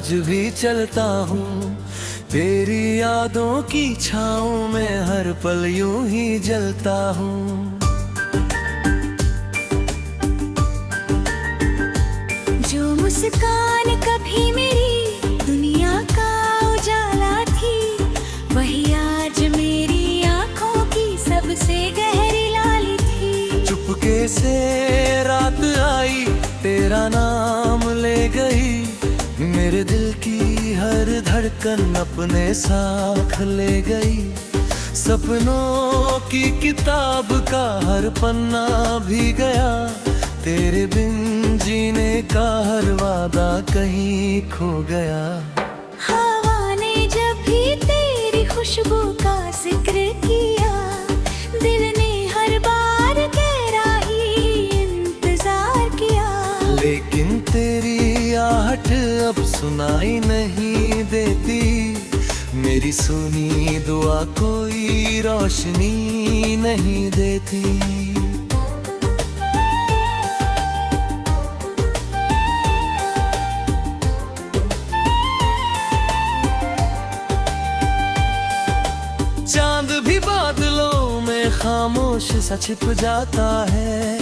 आज भी चलता हूँ तेरी यादों की छाँव में, हर पल यूं ही जलता हूँ। जो मुस्कान कभी मेरी दुनिया का उजाला थी, वही आज मेरी आंखों की सबसे गहरी लाली थी। चुपके से रात आई, तेरा नाम ले गई, मेरे दिल की हर धड़कन अपने साथ ले गई। सपनों की किताब का हर पन्ना भी गया, तेरे बिन जीने का हर वादा कहीं खो गया। हवा ने जब भी तेरी खुशबू का जिक्र किया, दिल ने हर बार गहरा ही इंतजार किया। लेकिन तेरी आहट अब सुनाई नहीं देती, मेरी सुनी दुआ कोई रोशनी नहीं देती। चांद भी बादलों में खामोश सा छिप जाता है,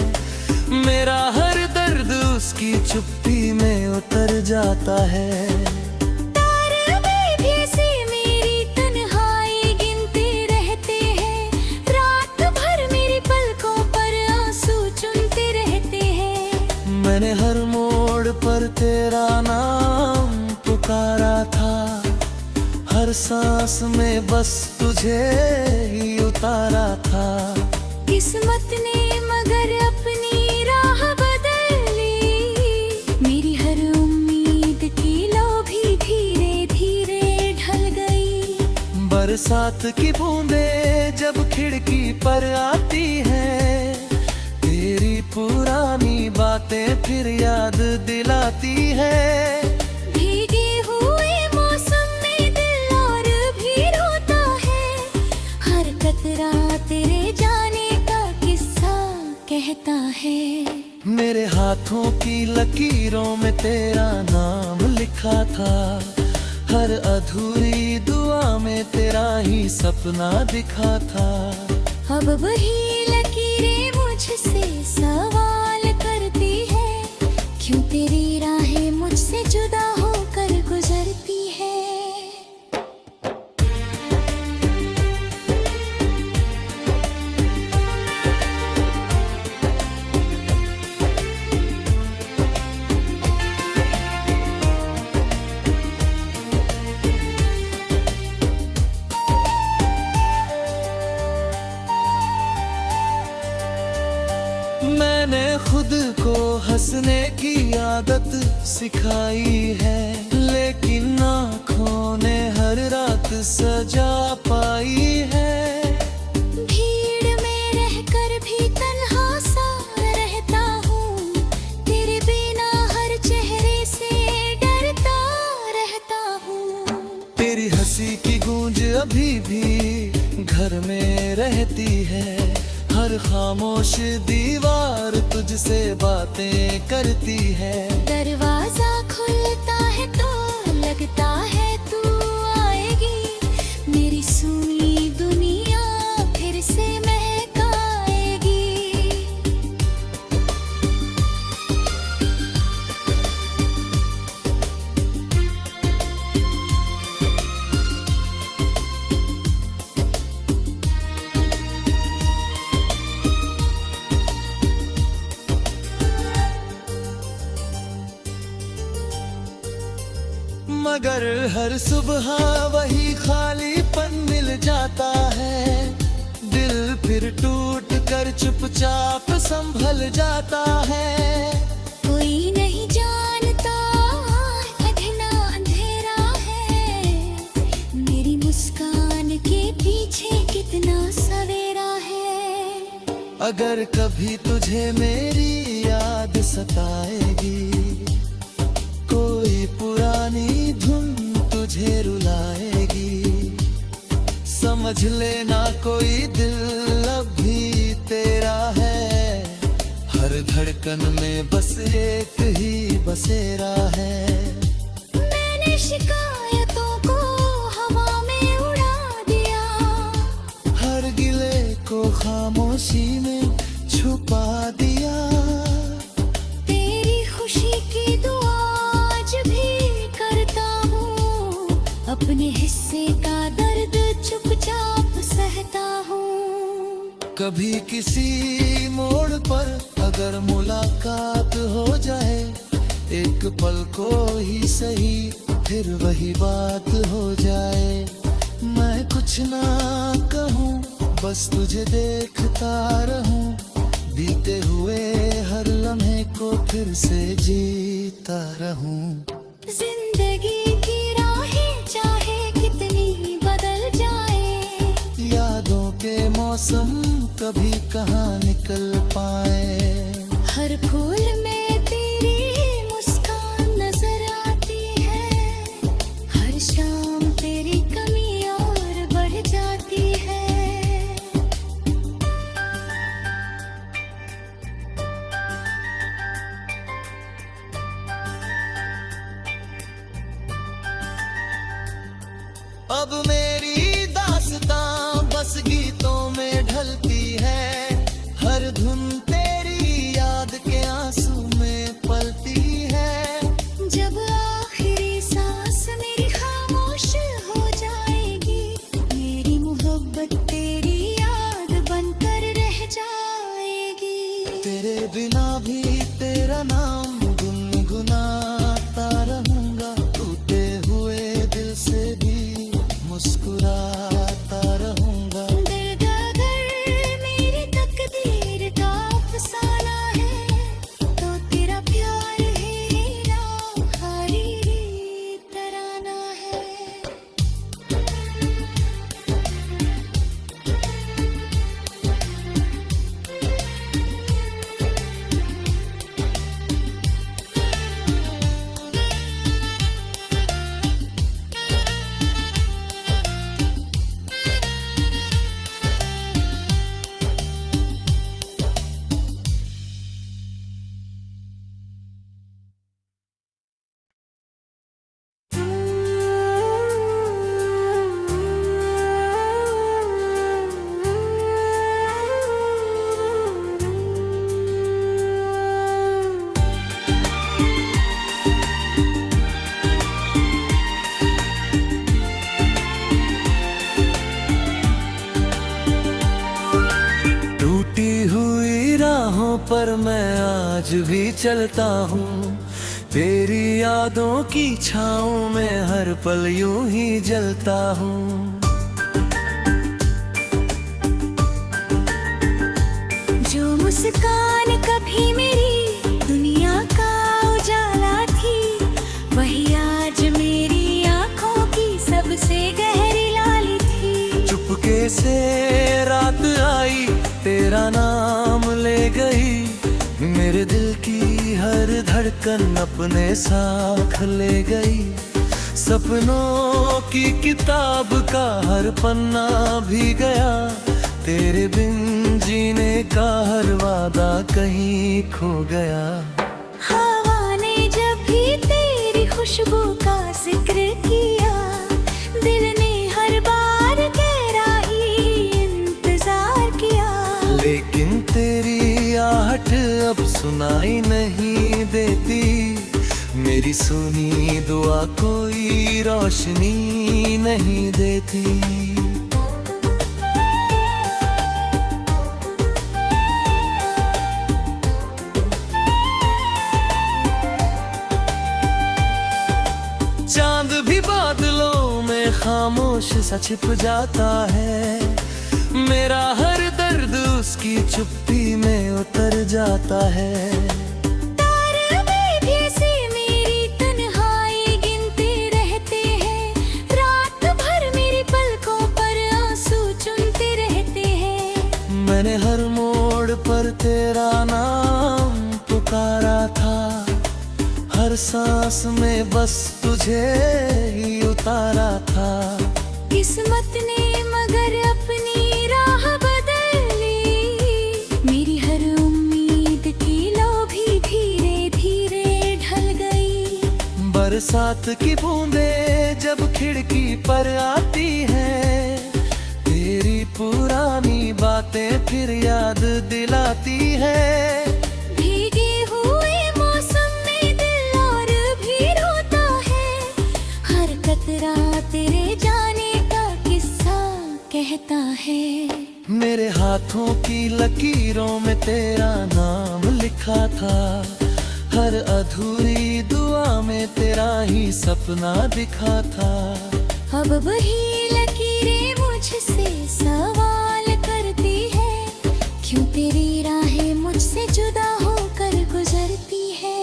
मेरा हर दर्द उसकी चुप्पी में उतर जाता है। तारे भी ऐसे मेरी तन्हाई गिनते रहते हैं, रात भर मेरी पलकों पर आंसू चुनते रहते हैं। मैंने हर मोड़ पर तेरा नाम पुकारा था, हर सांस में बस तुझे ही उतारा था। किस्मत ने मगर अपनी राह बदली, मेरी हर उम्मीद की लौ भी धीरे धीरे ढल गई। बरसात की बूंदें जब खिड़की पर आती हैं, तेरी पुरानी बातें फिर याद दिलाती है। भीगे हुए मौसम में दिल और भी रोता है, हर कतरा तेरे जाने का किस्सा कहता है। मेरे हाथों की लकीरों में तेरा नाम लिखा था, हर अधूरी दुआ में तेरा ही सपना दिखा था। अब वही लकीरें मुझसे सवाल करती है, क्यों तेरी राहें मुझसे जुदा होकर गुजरती है। मैंने खुद को हंसने की आदत सिखाई है, लेकिन आँखों ने हर रात सजा पाई है। भीड़ में रहकर भी तन्हा सा रहता हूँ, तेरे बिना हर चेहरे से डरता रहता हूँ। तेरी हंसी की गूंज अभी भी घर में रहती है, हर खामोश दीवार तुझसे बातें करती है। दरवाजा खुलता है तो लगता है तू आएगी, मेरी सुनी दुनिया फिर से महकाएगी। मगर हर सुबह वही खालीपन मिल जाता है, दिल फिर टूट कर चुपचाप संभल जाता है। कोई नहीं जानता अधना अंधेरा है, मेरी मुस्कान के पीछे कितना सवेरा है। अगर कभी तुझे मेरी याद सताएगी, कोई पुरानी धुन तुझे रुलाएगी, समझ लेना कोई दिल अब भी तेरा है, हर धड़कन में बस एक ही बसेरा है। मैंने शिकायतों को हवा में उड़ा दिया। हर गिले को खामोशी में छुपा दिया। तेरी खुशी की दुआ आज भी करता हूँ, अपने हिस्से का दर्द चुपचाप सहता हूँ। कभी किसी मोड़ पर अगर मुलाकात हो जाए, एक पल को ही सही फिर वही बात हो जाए। मैं कुछ ना कहूँ, बस तुझे देखता रहूं, बीते हुए हर लम्हे को फिर से जीता रहूं। जिंदगी की राहें चाहे कितनी बदल जाए, यादों के मौसम कभी कहाँ निकल पाए। हर फूल में तेरी मुस्कान नजर आती है, हर शाम तेरी कमी और बढ़ जाती है। अब मेरी दास्तां बस गीतों में ढलती है, हर धुन तेरी याद के आंसू में पलती है। जब आखिरी सांस मेरी खामोश हो जाएगी, मेरी मोहब्बत तेरी याद बनकर रह जाएगी। तेरे बिना भी तेरा नाम गुनगुनाता रहूंगा, टूटे हुए दिल से भी मुस्कुराता रहूंगा। दर्द अगर मेरी तकदीर का अफसाना है, तो तेरा प्यार है हीरा हरीरी तराना है। टूटी हुई राहों पर मैं आज भी चलता हूँ, तेरी यादों की छाँव में हर पल यूं ही जलता हूँ। जो मुस्कान कभी मेरी दुनिया का उजाला थी, वही आज मेरी आंखों की सबसे गहरी लाली थी। चुपके से रात आई, तेरा नाम ले गई, मेरे दिल की हर धड़कन अपने साथ ले गई। सपनों की किताब का हर पन्ना भी गया, तेरे बिन जीने का हर वादा कहीं खो गया। हवा ने जब भी तेरी खुशबू का जिक्र किया, दिल ने हर बार गहरा ही इंतजार किया। लेकिन तेरी आहट अब सुनाई नहीं देती, मेरी सुनी दुआ कोई रोशनी नहीं देती। चांद भी बादलों में खामोश सा छिप जाता है, मेरा हर दर्द उसकी चुप्पी में उतर जाता है। तारे भी ऐसे मेरी तन्हाई गिनते रहते हैं, रात भर मेरी पलकों पर आंसू चुनते रहते हैं। मैंने हर मोड़ पर तेरा नाम पुकारा था, हर सांस में बस तुझे ही उतारा था। किस्मत ने मगर अपनी राह बदली, मेरी हर उम्मीद की लौ भी धीरे धीरे ढल गई। बरसात की बूंदें जब खिड़की पर आती है, तेरी पुरानी बातें फिर याद दिलाती है। भीगे हुए मौसम में दिल और भी रोता है, हर कतरा तेरे जाने का किस्सा कहता है। मेरे हाथों की लकीरों में तेरा नाम लिखा था, हर अधूरी दुआ में तेरा ही सपना दिखा था। अब वही लकीरें मुझसे सवाल करती है, क्यों तेरी राहें मुझसे जुदा होकर गुजरती है।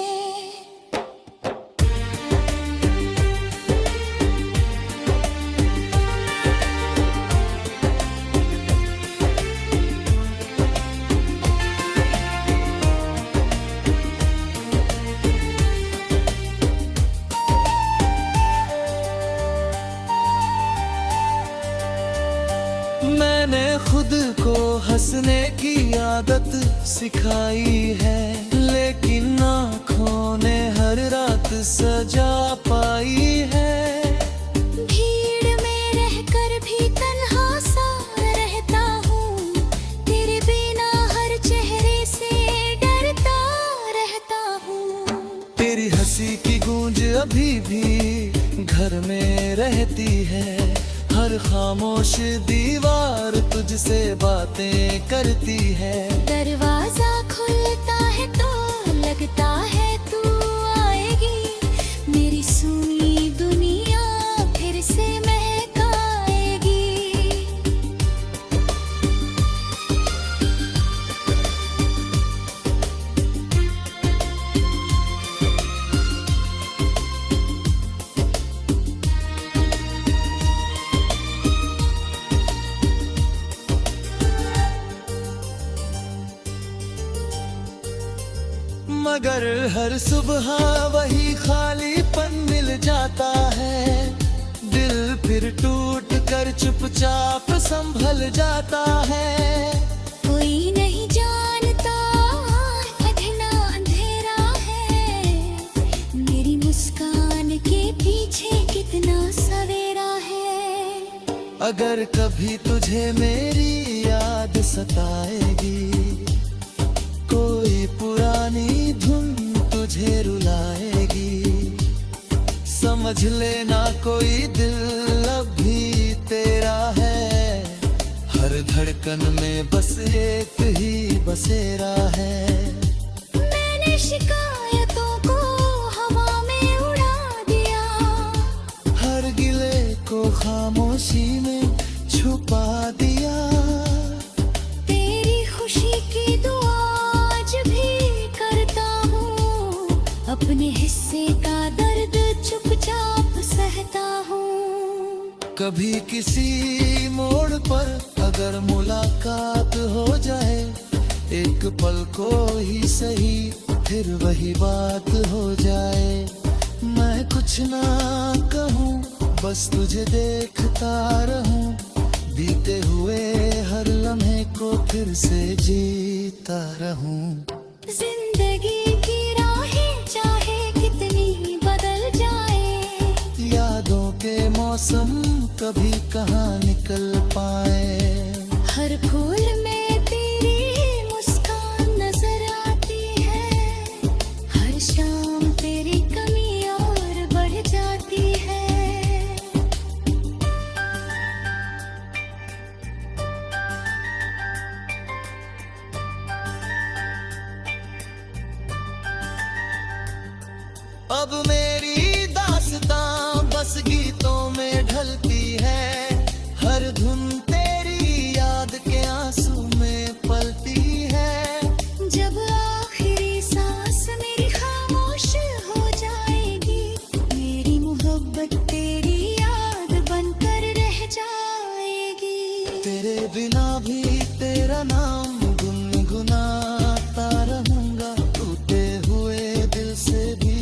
मैंने खुद को हंसने की आदत सिखाई है, लेकिन आँखों ने हर रात सजा पाई है। भीड़ में रहकर भी तन्हा सा रहता हूँ, तेरे बिना हर चेहरे से डरता रहता हूँ। तेरी हंसी की गूंज अभी भी घर में रहती है, हर खामोश दीवार तुझसे बातें करती है। दरवाजा खुलता है तो लगता है तू आएगी, मेरी सुनी दुनिया फिर से महकाएगी। मगर हर सुबह वही खालीपन मिल जाता है, दिल फिर टूट कर चुपचाप संभल जाता है। कोई नहीं जानता अधना अंधेरा है, मेरी मुस्कान के पीछे कितना सवेरा है। अगर कभी तुझे मेरी याद सताएगी, कोई पुरानी धुन तुझे रुलाएगी, समझ लेना कोई दिल अब भी तेरा है, हर धड़कन में बस एक ही बसेरा है। मैंने शिकायतों को हवा में उड़ा दिया, हर गिले को खामोशी में छुपा दिया। तेरी खुशी की दुआ आज भी करता हूँ, अपने हिस्से का दर्द चुपचाप सहता हूँ। कभी किसी मोड़ पर अगर मुलाकात हो जाए, एक पल को ही सही फिर वही बात हो जाए। मैं कुछ ना कहूँ, बस तुझे देखता रहूं, बीते हुए हर लम्हे को फिर से जीता रहूं। जिंदगी की राहें चाहे कितनी बदल जाए, यादों के मौसम कभी कहाँ निकल पाए। हर फूल में तेरी मुस्कान नजर आती है, हर शाम तेरी कमी और बढ़ जाती है। अब मेरी दास्तां बस गीतों में ढलती है, हर धुन तेरी याद के आंसू में पलती है। जब आखिरी सांस मेरी खामोश हो जाएगी, मेरी मोहब्बत तेरी याद बनकर रह जाएगी। तेरे बिना भी तेरा नाम गुनगुनाता रहूंगा, टूटे हुए दिल से भी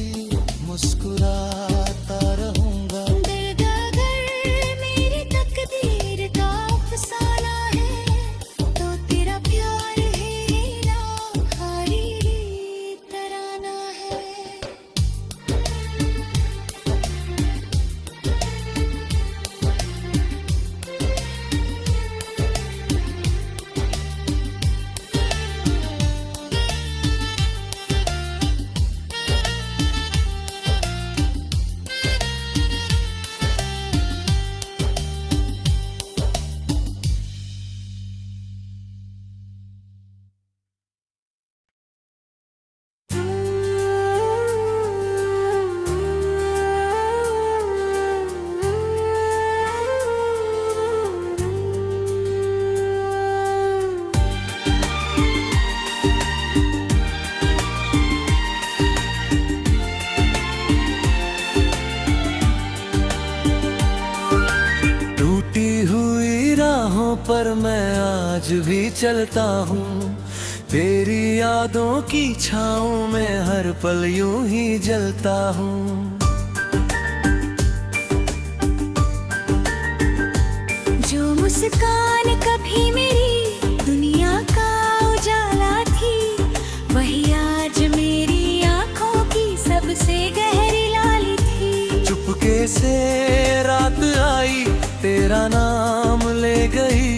मुस्कुराता रहूंगा। दर्द अगर मेरी तकदीर का अफसाना है, तो तेरा प्यार है ना खाली तराना है। हुई राहों पर मैं आज भी चलता हूँ, तेरी यादों की छाँव में हर पल यूं ही जलता हूँ। जो मुस्कान कभी मेरी दुनिया का उजाला थी, वही आज मेरी आंखों की सबसे गहरी लाली थी। चुपके से रात आई, तेरा नाम ले गई,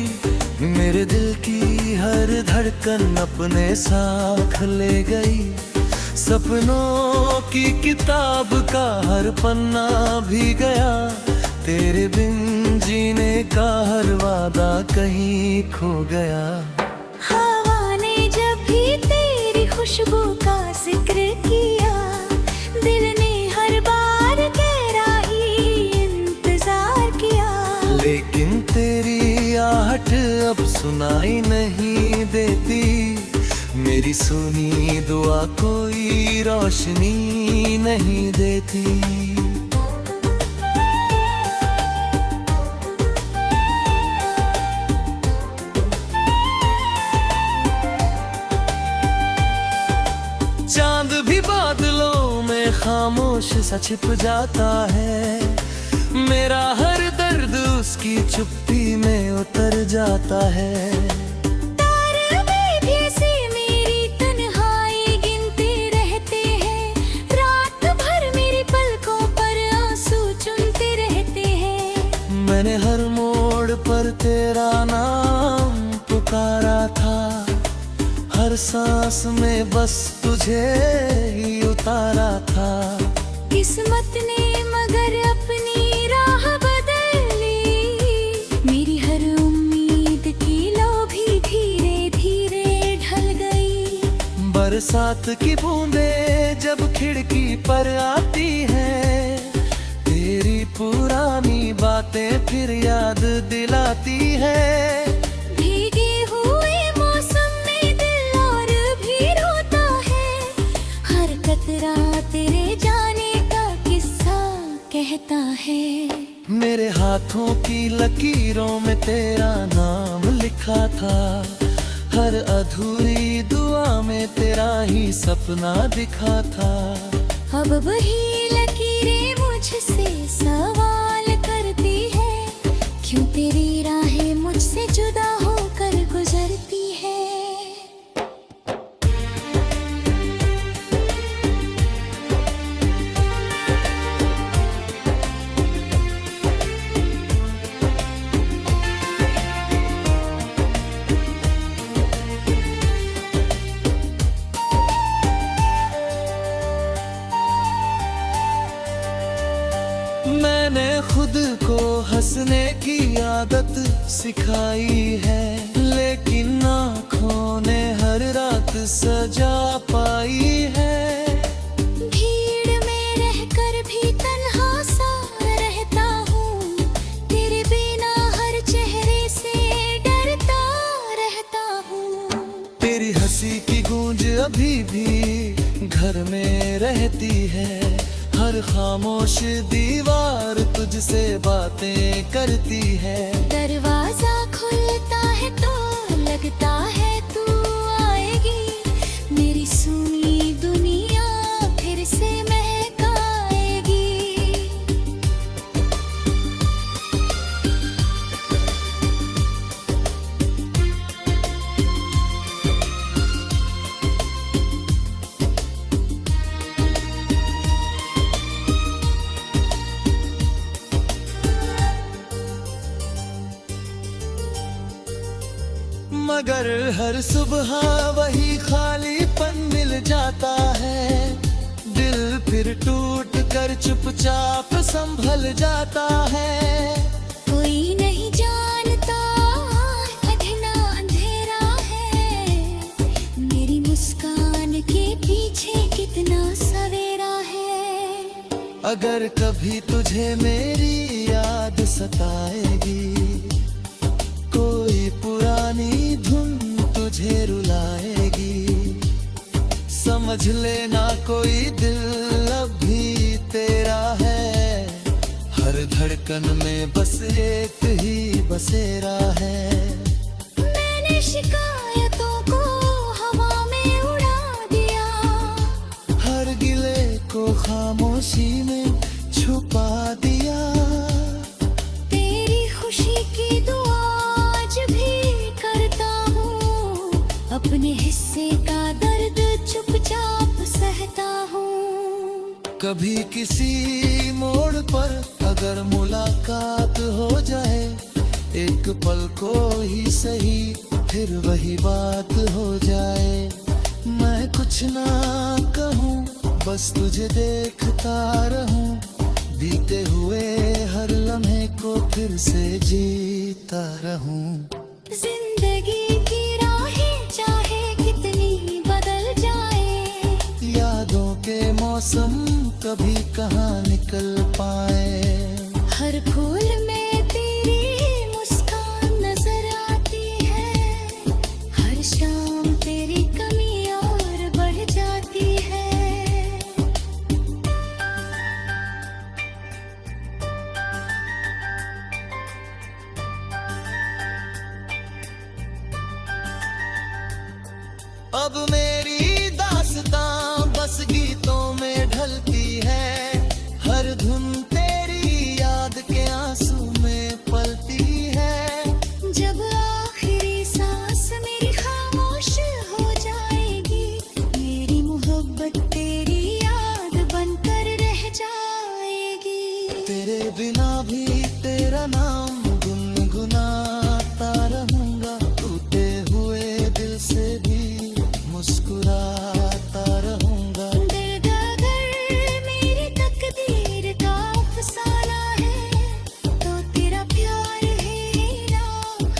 मेरे दिल की हर धड़कन अपने साथ ले गई। सपनों की किताब का हर पन्ना भी गया, तेरे बिन जीने का हर वादा कहीं खो गया। हवा ने जब भी तेरी खुशबू का जिक्र किया, दिल ने हर बार गहरा ही इंतजार किया। लेकिन तेरी आहट अब सुनाई नहीं देती, मेरी सुनी दुआ कोई रोशनी नहीं देती। चांद भी बादलों में खामोश सा छिप जाता है, मेरा हर दर्द उसकी चुप्पी में उतर जाता है। तारे भी ऐसे मेरी तन्हाई गिनते रहते हैं, रात भर मेरी पलकों पर आंसू चुनते रहते हैं। मैंने हर मोड़ पर तेरा नाम पुकारा था, हर सांस में बस तुझे ही उतारा था। किस्मत ने मगर अपनी राह बदली, मेरी हर उम्मीद की लौ भी धीरे धीरे ढल गई। बरसात की बूंदें जब खिड़की पर आती हैं, तेरी पुरानी बातें फिर याद दिलाती हैं। भीगे हुए मौसम में दिल और भी रोता है, हर कतरा तेरे जाने का किस्सा कहता है। मेरे हाथों की लकीरों में तेरा नाम लिखा था, हर अधूरी दुआ में तेरा ही सपना दिखा था। अब वही लकीरें मुझसे सवाल करती है, क्यों तेरी राहें मुझसे जुदा होकर गुजरती है। मैंने खुद को हंसने की आदत सिखाई है, लेकिन आँखों ने हर रात सजा पाई है। भीड़ में रहकर भी तन्हा सा रहता हूँ, तेरे बिना हर चेहरे से डरता रहता हूँ। तेरी हंसी की गूंज अभी भी घर में रहती है, हर खामोश दीवार तुझसे बातें करती है। दरवाजा खुलता है तो लगता है तू आएगी, मेरी सुनी दुनिया फिर से महकाएगी। मगर हर सुबह वही खालीपन मिल जाता है, दिल फिर टूट कर चुपचाप संभल जाता है। कोई नहीं जानता अधना अंधेरा है, मेरी मुस्कान के पीछे कितना सवेरा है। अगर कभी तुझे मेरी याद सताएगी, कोई पुरानी धुन तुझे रुलाएगी, समझ लेना कोई दिल अब भी तेरा है, हर धड़कन में बस एक ही बसेरा है। मैंने शिकायतों को हवा में उड़ा दिया, हर गिले को खामोशी में छुपा दिया। तेरी खुशी की दुआ आज भी करता हूँ, अपने हिस्से का दर्द चुपचाप सहता हूँ। कभी किसी मोड़ पर अगर मुलाकात हो जाए, एक पल को ही सही फिर वही बात हो जाए। मैं कुछ ना कहूँ, बस तुझे देखता रहूं, बीते हुए हर लम्हे को फिर से जीता रहूं। जिंदगी की राहें चाहे कितनी बदल जाए, यादों के मौसम कभी कहाँ निकल पाए। हर फूल में तेरी मुस्कान नजर आती है, हर शाम तेरी कमी और बढ़ जाती है। अब मेरी दास्तां बस गीतों में ढलती है, हर धुन तेरी याद के आंसू में पलती है। जब आखिरी सांस मेरी खामोश हो जाएगी, मेरी मोहब्बत तेरी याद बनकर रह जाएगी। तेरे बिना भी तेरा नाम गुनगुनाता रहूंगा, टूटे हुए दिल से भी मुस्कुराता रहूंगा। दर्द अगर मेरी तकदीर का अफसाना है, तो तेरा प्यार है हीरा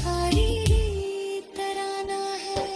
हरीरी तराना है।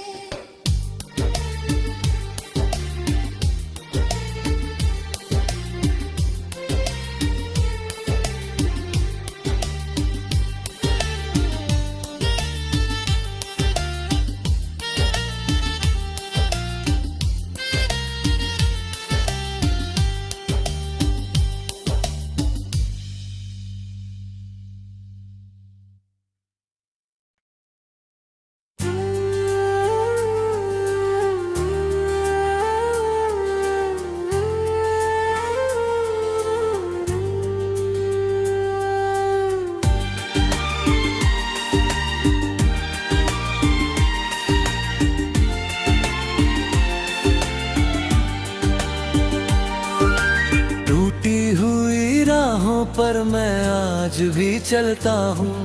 टूटी हुई राहों पर मैं आज भी चलता हूँ,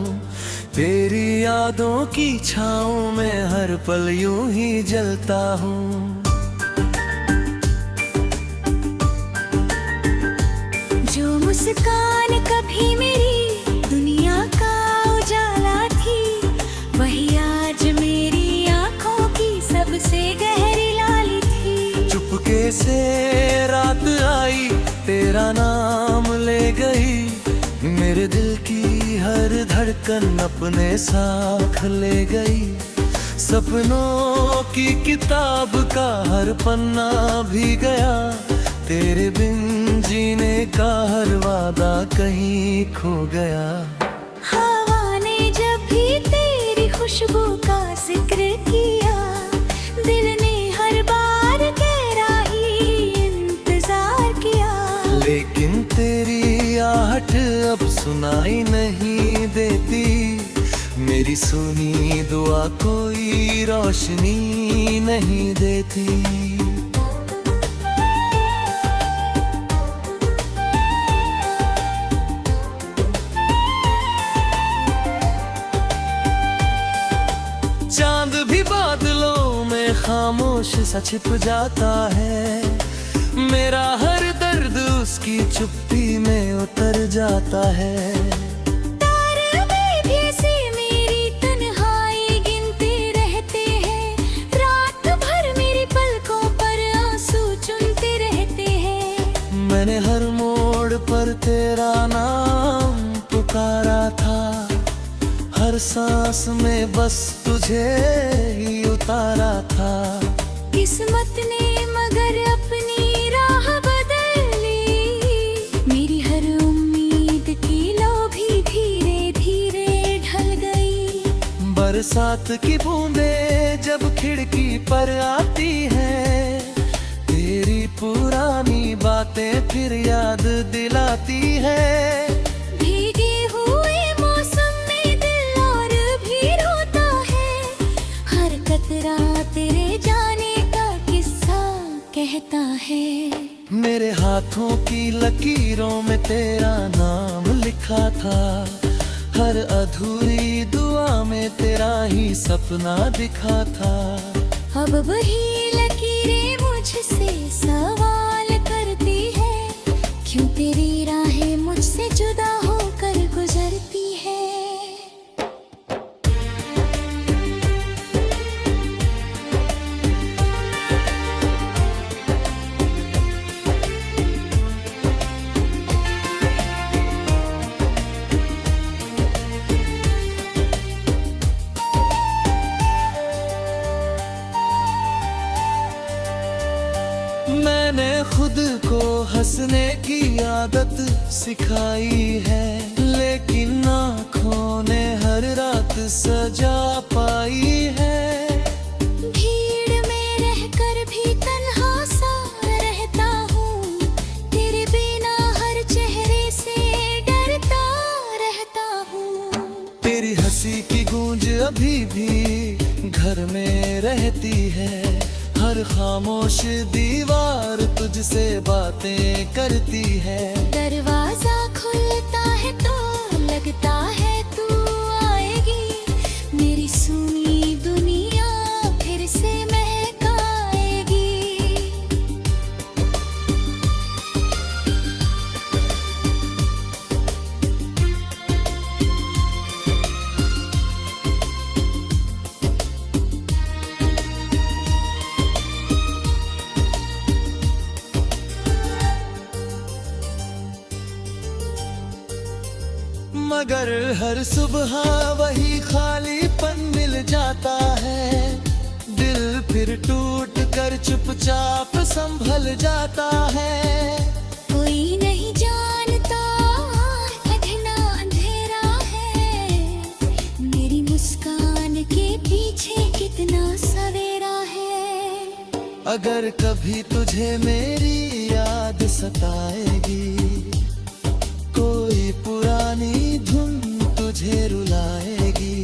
तेरी यादों की छाँव में हर पल यूं ही जलता हूँ। जो मुस्कान कभी मेरी दुनिया का उजाला थी, वही आज मेरी आंखों की सबसे गहरी लाली थी। चुपके से रात आई, तेरा नाम ले गई, मेरे दिल की हर धड़कन अपने साथ ले गई। सपनों की किताब का हर पन्ना भी गया, तेरे बिन जीने का हर वादा कहीं खो गया। हवा ने जब भी तेरी खुशबू का जिक्र किया, दिल ने हर बार गहरा ही इंतजार किया। लेकिन तेरी आहट अब सुनाई नहीं देती, मेरी सुनी दुआ कोई रोशनी नहीं देती। चांद भी बादलों में खामोश सा छिप जाता है, मेरा हर दर्द उसकी चुप्पी में उतर जाता है। तारे भी ऐसे मेरी तन्हाई गिनते रहते हैं, रात भर मेरी पलकों पर आंसू चुनते रहते हैं। मैंने हर मोड़ पर तेरा नाम पुकारा था, हर सांस में बस तुझे ही उतारा था। किस्मत ने मगर अपनी राह बदली, मेरी हर उम्मीद की लौ बरसात की बूंदें जब खिड़की पर आती है, तेरी पुरानी बातें फिर याद दिलाती है। भीगे हुए मौसम में दिल और भी रोता है, हर कतरा तेरे जाने का किस्सा कहता है। मेरे हाथों की लकीरों में तेरा नाम लिखा था, हर अधूरी दुआ में तेरा ही सपना दिखा था। अब वही लकीरें मुझसे सवाल करती है, क्यों तेरी राहें मुझसे जुदा होकर गुजरती है। मैंने खुद को हंसने की आदत सिखाई है, लेकिन आँखों ने हर रात सजा पाई है। भीड़ में रहकर भी तन्हा सा रहता हूँ, तेरे बिना हर चेहरे से डरता रहता हूँ। तेरी हंसी की गूंज अभी भी घर में रहती है, हर खामोश दीवार तुझसे बातें करती है। दरवाजा खुलता है तो लगता है तू आएगी, मेरी सुनी दुनिया फिर से महकाएगी। मगर हर सुबह वही खालीपन मिल जाता है, दिल फिर टूट कर चुपचाप संभल जाता है। कोई नहीं जानता अधना अंधेरा है, मेरी मुस्कान के पीछे कितना सवेरा है। अगर कभी तुझे मेरी याद सताएगी, कोई पुरानी धुन तुझे रुलाएगी,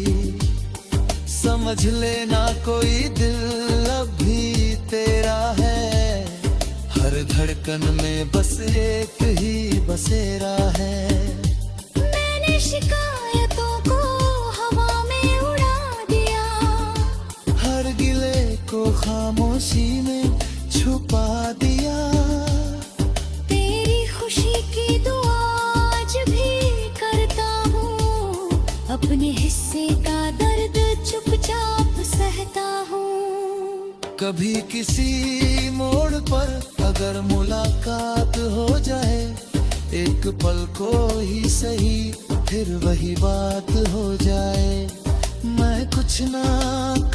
समझ लेना कोई दिल अब भी तेरा है, हर धड़कन में बस एक ही बसेरा है। मैंने शिकायतों को हवा में उड़ा दिया, हर गिले को खामोशी में छुपा दिया। तेरी खुशी की दुआ आज भी करता हूँ, अपने हिस्से का दर्द चुपचाप सहता हूँ। कभी किसी मोड़ पर अगर मुलाकात हो जाए, एक पल को ही सही फिर वही बात हो जाए। मैं कुछ ना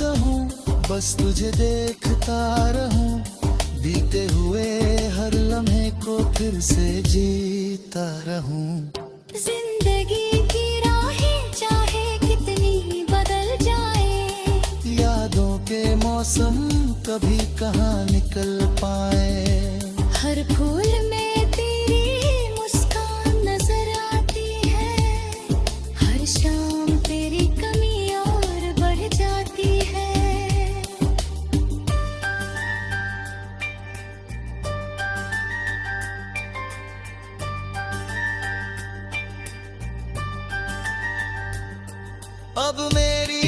कहूँ, बस तुझे देखता रहूं, बीते हुए हर लम्हे को फिर से जीता रहूं। जिंदगी की राहें चाहे कितनी बदल जाए, यादों के मौसम कभी कहाँ निकल पाए, हर फूल में तेरी मुस्कान नजर आती है, हर शाम तेरी कमी और बढ़ जाती है। अब मेरी